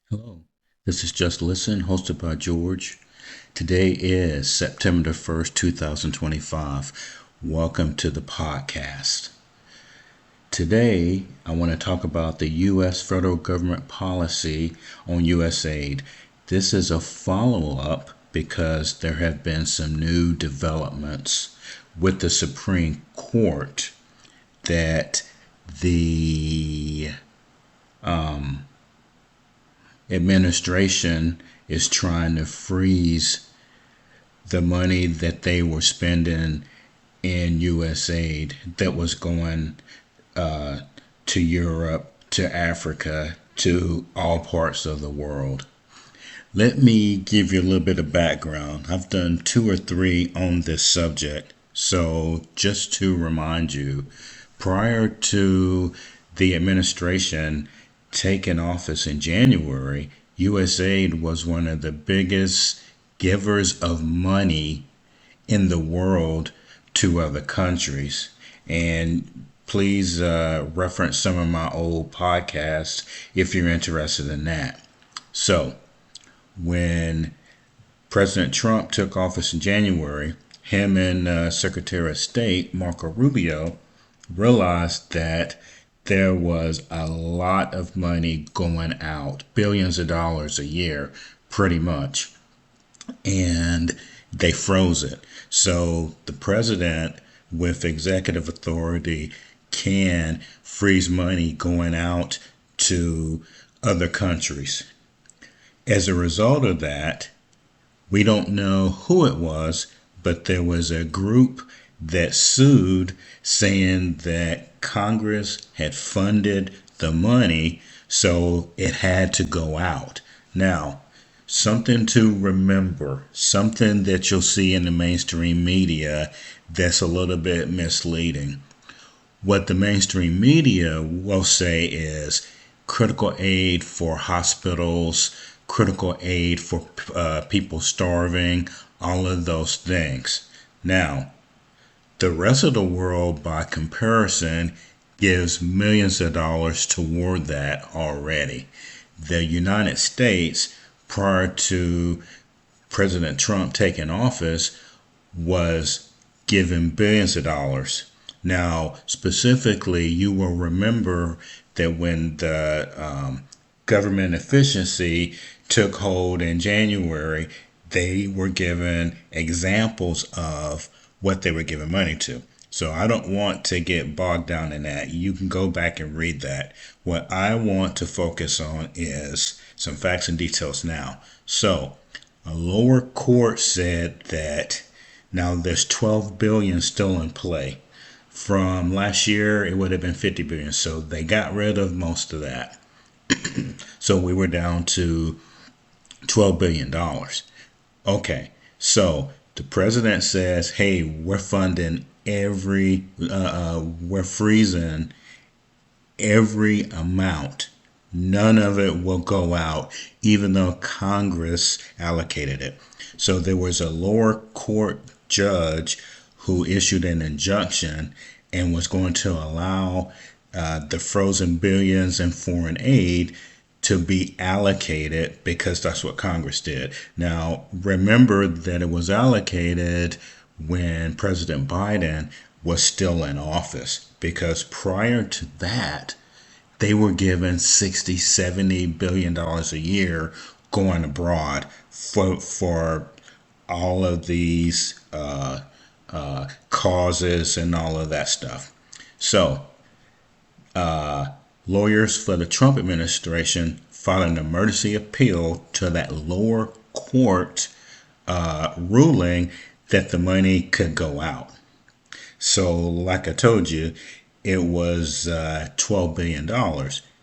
Hello, this is Just Listen, hosted by George. Today is September 1st, 2025. Welcome to the podcast. Today, I want to talk about the U.S. federal government policy on USAID. This is a follow-up because there have been some new developments with the Supreme Court that the administration is trying to freeze the money that they were spending in USAID that was going to Europe, to Africa, to all parts of the world. Let me give you a little bit of background. I've done 2 or 3 on this subject. So, just to remind you, prior to the administration taking office in January, USAID was one of the biggest givers of money in the world to other countries. And please reference some of my old podcasts if you're interested in that. So, when President Trump took office in January, him and Secretary of State Marco Rubio realized that there was a lot of money going out, billions of dollars a year, pretty much, and they froze it. So the president, with executive authority, can freeze money going out to other countries. As a result of that, we don't know who it was, but there was a group that sued saying that Congress had funded the money, so it had to go out. Now, something to remember, something that you'll see in the mainstream media that's a little bit misleading. What the mainstream media will say is critical aid for hospitals, critical aid for people starving, all of those things. Now, the rest of the world, by comparison, gives millions of dollars toward that already. The United States, prior to President Trump taking office, was given billions of dollars. Now, specifically, you will remember that when the government efficiency took hold in January, they were given examples of what they were giving money to. So I don't want to get bogged down in that. You can go back and read that. What I want to focus on is some facts and details now. So a lower court said that now there's 12 billion still in play. From last year, it would have been 50 billion. So they got rid of most of that. So we were down to $12 billion. Okay, so the president says, hey, we're funding we're freezing every amount. None of it will go out, even though Congress allocated it. So there was a lower court judge who issued an injunction and was going to allow the frozen billions in foreign aid to be allocated because that's what Congress did. Now, remember that it was allocated when President Biden was still in office, because prior to that, they were given 60, 70 billion dollars a year going abroad for all of these causes and all of that stuff. So, lawyers for the Trump administration filed an emergency appeal to that lower court ruling that the money could go out. So, like I told you, it was $12 billion.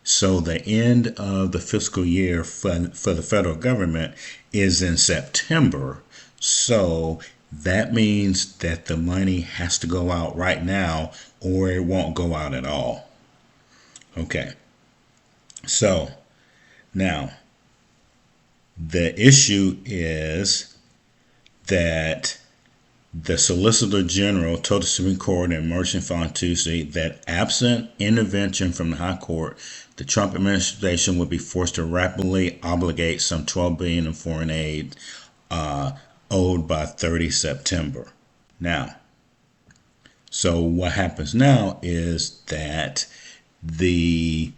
So, the end of the fiscal year for the federal government is in September. So, that means that the money has to go out right now or it won't go out at all. Okay, so now the issue is that The Solicitor General told the Supreme Court in emergency on Tuesday that absent intervention from the High Court, the Trump administration would be forced to rapidly obligate some $12 billion in foreign aid owed by 30 September. Now, so what happens now is that the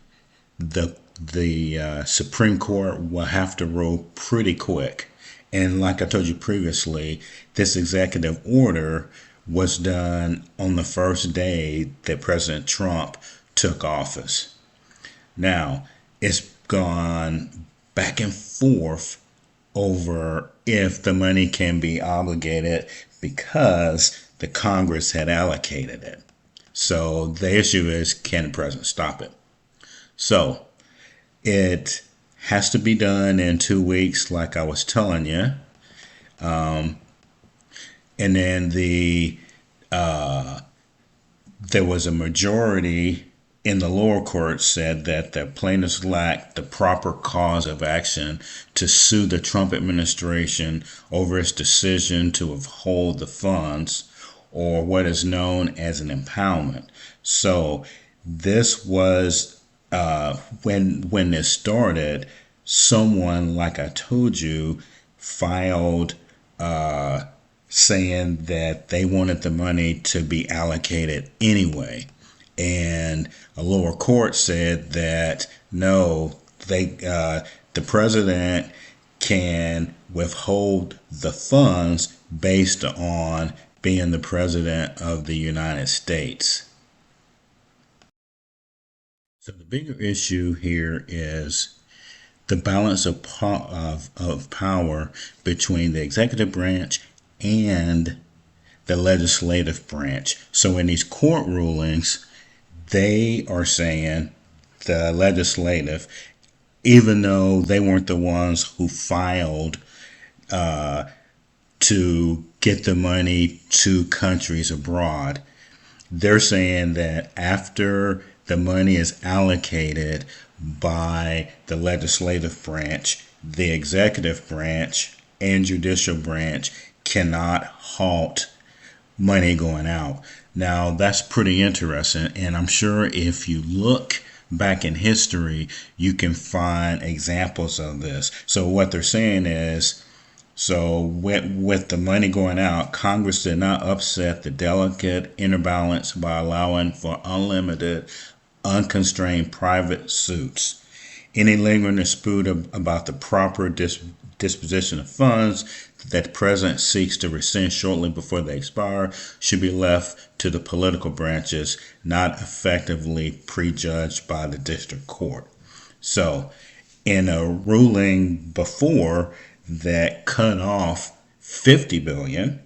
the Supreme Court will have to rule pretty quick. And like I told you previously, this executive order was done on the first day that President Trump took office. Now, it's gone back and forth over if the money can be obligated because the Congress had allocated it. So the issue is, can the president stop it? So it has to be done in 2 weeks, like I was telling you. And then there was a majority in the lower court said that the plaintiffs lacked the proper cause of action to sue the Trump administration over its decision to withhold the funds, or what is known as an impoundment. So this was when this started, someone, like I told you, filed saying that they wanted the money to be allocated anyway. And a lower court said that no, the president can withhold the funds based on being the president of the United States. So the bigger issue here is the balance of power between the executive branch and the legislative branch. So in these court rulings, they are saying, the legislative, even though they weren't the ones who filed to get the money to countries abroad, they're saying that after the money is allocated by the legislative branch, the executive branch and judicial branch cannot halt money going out. Now, that's pretty interesting, and I'm sure if you look back in history, you can find examples of this. So what they're saying is, so with the money going out, Congress did not upset the delicate inner balance by allowing for unlimited, unconstrained private suits. Any lingering dispute about the proper disposition of funds that the president seeks to rescind shortly before they expire should be left to the political branches, not effectively prejudged by the district court. So, in a ruling before that cut off $50 billion,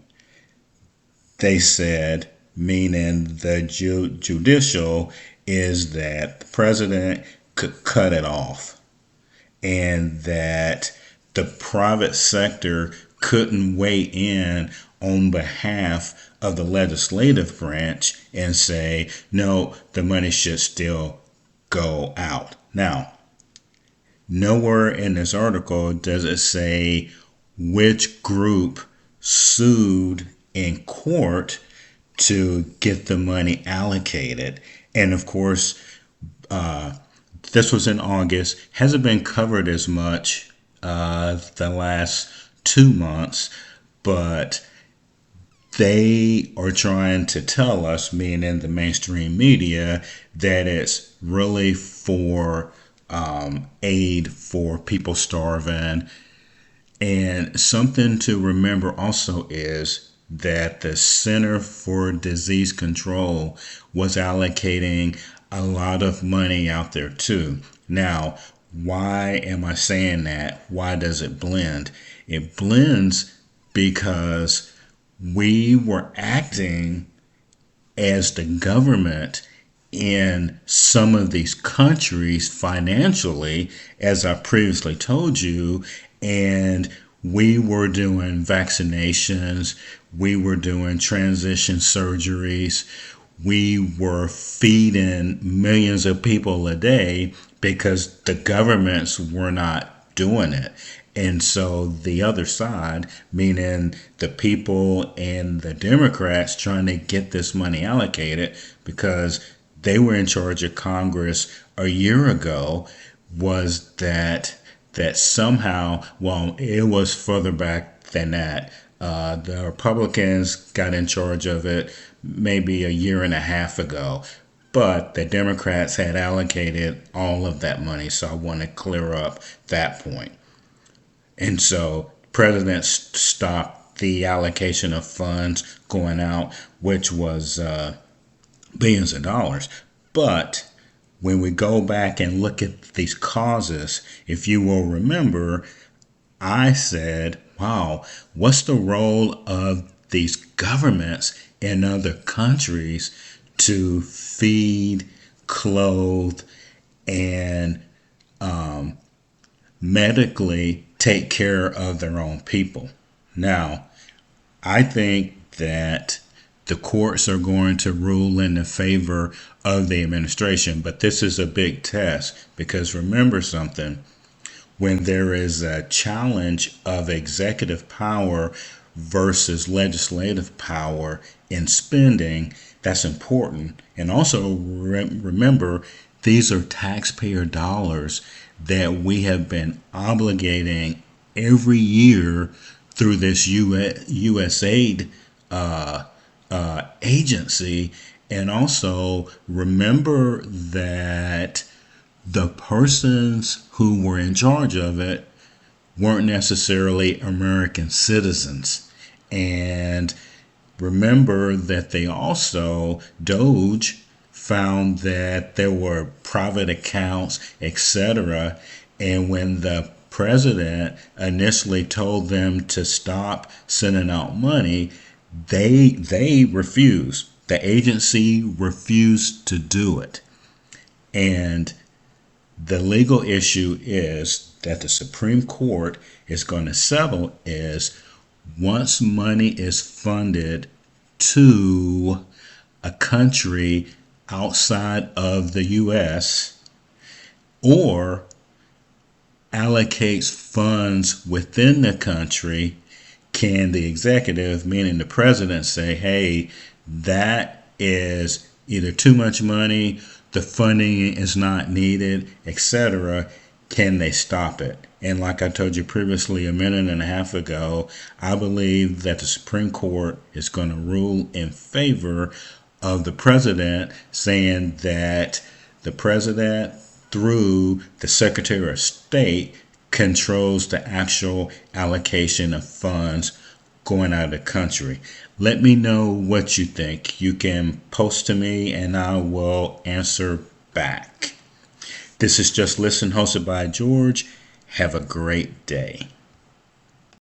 they said, meaning the judicial, is that the president could cut it off, and that the private sector couldn't weigh in on behalf of the legislative branch and say, no, the money should still go out. Now, nowhere in this article does it say which group sued in court to get the money allocated. And of course, this was in August. Hasn't been covered as much the last 2 months, but they are trying to tell us, meaning the mainstream media, that it's really for aid for people starving. And something to remember also is that the Center for Disease Control was allocating a lot of money out there too. Now, why am I saying that? Why does it blend? It blends because we were acting as the government in some of these countries financially, as I previously told you, and we were doing vaccinations, we were doing transition surgeries, we were feeding millions of people a day because the governments were not doing it. And so the other side, meaning the people and the Democrats trying to get this money allocated because they were in charge of Congress a year ago, was that somehow, well, it was further back than that. The Republicans got in charge of it maybe a year and a half ago, but the Democrats had allocated all of that money. So I want to clear up that point. And so President stopped the allocation of funds going out, which was billions of dollars. But when we go back and look at these causes, if you will remember, I said, wow, what's the role of these governments in other countries to feed, clothe, and medically take care of their own people? Now, I think that the courts are going to rule in the favor of the administration, but this is a big test because remember something, when there is a challenge of executive power versus legislative power in spending, that's important. And also remember, these are taxpayer dollars that we have been obligating every year through this USAID agency. And also remember that the persons who were in charge of it weren't necessarily American citizens. And remember that they also, Doge found that there were private accounts, etc. And when the president initially told them to stop sending out money, they refused. The agency refused to do it. And the legal issue is that the Supreme Court is going to settle is once money is funded to a country outside of the U.S. or allocates funds within the country, can the executive, meaning the president, say, hey, that is either too much money, the funding is not needed, etc. Can they stop it? And like I told you previously a minute and a half ago, I believe that the Supreme Court is going to rule in favor of the president, saying that the president, through the Secretary of State, controls the actual allocation of funds going out of the country. Let me know what you think. You can post to me and I will answer back. This is Just Listen, hosted by George. Have a great day.